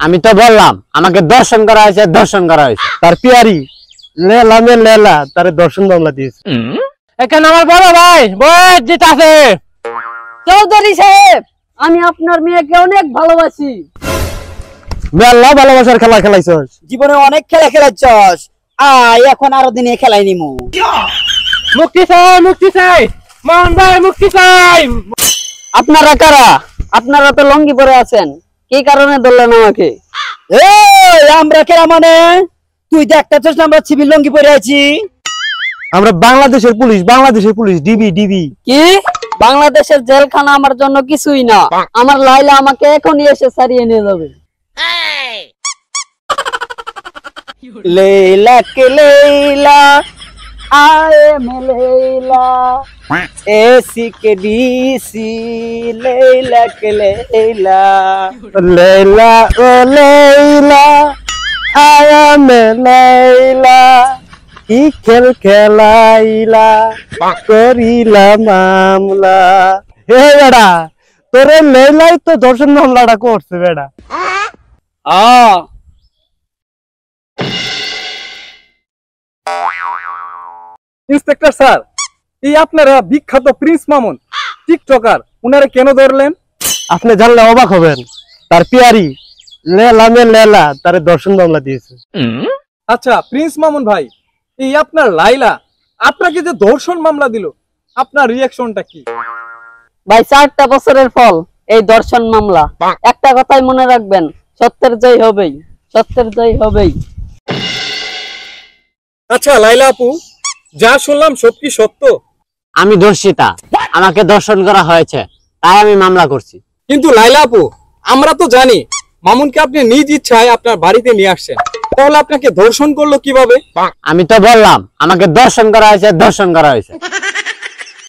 আমি তো বললাম আমাকে দর্শন করা হয়েছে, দর্শন করা হয়েছে। তার পিয়ারি লেলা মে লেলা তারে দর্শন মামলা দিয়েছে। এখানে আমার বড় ভাই বয়জিৎ আছে। চৌধুরী সাহেব, আমি আপনার মেয়েকে অনেক ভালোবাসি। মেলা ভালোবাসার খেলা খেলাইছস, জীবনে অনেক খেলা খেলাচ্ছস, আয় এখন আরো দিনে খেলাই নিমু। মুক্তি চাই, মুক্তি চাই, মোহন ভাই মুক্তি চাই। আপনারা কারা? আপনারা তো লঙ্গি পরে আছেন, কি কারণে ধরলেন আমাকে? আমরা কেরা মানে? তুই দেখতেছস আমরা সিভিল লঙ্গি পরে আছি। আমরা বাংলাদেশের পুলিশ ডিবি ডিবি। কি? বাংলাদেশের জেলখানা আমার জন্য কিছুই না। আমার লাইলা আমাকে এখনই এসে ছাড়িয়ে নিয়ে যাবে। লেলা কে লেলা आए में लैला ऐसी के डीसी लैला के लैला लैला ओ लैला आया में लैला की खेल खेलाइला करिला मामला। हे बेड़ा तोरे लैलाई तो दर्शन मामलाটা করছে বেড়া। ইন্সপেক্টর স্যার, এই আপনারা বিখ্যাত প্রিন্স মামুন টিকটকার, উনারে কেন ধরলেন? আপনি জানলে অবাক হবেন, তার পিয়ারি লেলা মে লেলা তারে দর্শন মামলা দিয়েছে। আচ্ছা প্রিন্স মামুন ভাই, এই আপনার লাইলা আপনাকে যে ধর্ষণ মামলা দিল, আপনার রিঅ্যাকশনটা কি? ভাই 4টা বছরের ফল এই দর্শন মামলা। একটা কথাই মনে রাখবেন, সত্যের জয় হবেই, সত্যের জয় হবেই। আচ্ছা লাইলা আপু, যা শুনলাম সব কি সত্য? আমি দর্শিতা, আমাকে দর্শন করা হয়েছে, তাই আমি মামলা করছি। কিন্তু লাইলা আপু, আমরা তো জানি মামুনকে আপনি নিজ ইচ্ছায় আপনার বাড়িতে নিয়ে আসছেন, তাহলে আপনাকে ধর্ষণ করলো কিভাবে? আমি তো বললাম আমাকে দর্শন করা হয়েছে, দর্শন করা হয়েছে।